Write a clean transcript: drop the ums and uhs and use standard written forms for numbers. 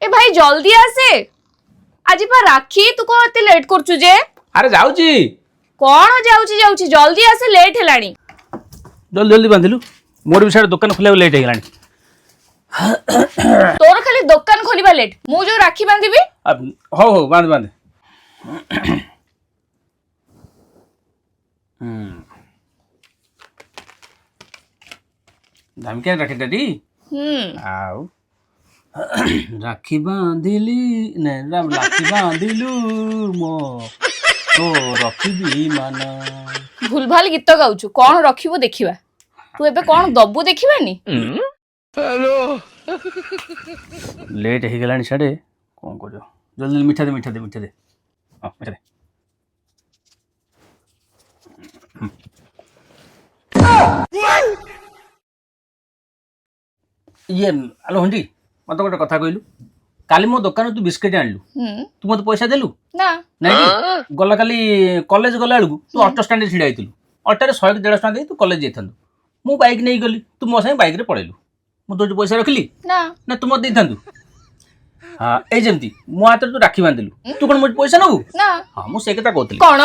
ए भाई जल्दी आसे आज पा राखी तू को एते लेट करछु जे अरे जाउची कोन जाउची जल्दी आसे लेट हेलानी जल्दी जल्दी बांधिलु मोर भी सारे दुकान खुले लेट हे गेलानी तोर खाली दुकान खोलिबा लेट मु जो राखी बांधिबी हो हो बांध बांध धमकिया राखी दादी आउ राखी बांधिली ने राखी बांधिलु मो तो रखिबी माना भूल भाल गीत गाउछु कोन रखिबो देखिबा तू एबे कोन दब्बू देखिबानी हेलो लेट हे गेलानी साडे कोन करियो जल्दी मिठा दे हां मिठा दे ये आलो हंडी मत गोटे कथा कहलु काली मो दुकान तू बिस्किट आनलु तू मत पैसा देलु ना नहीं गला काली कॉलेज गला बेलू तू ऑटो स्टैंड छिड़ा आइतलु ऑटो 100 150 टका दे तू कॉलेज जाइथंदु मु बाइक नहीं गली तू मो संग बाइक रे पळेलु मु तो पैसा रखली ना तू मत देथंदु हां ए जेमती मो हाथ तू राखी बांधिलु तू कोन मो पैसा नबु ना हां मु से कथा कहतली कोन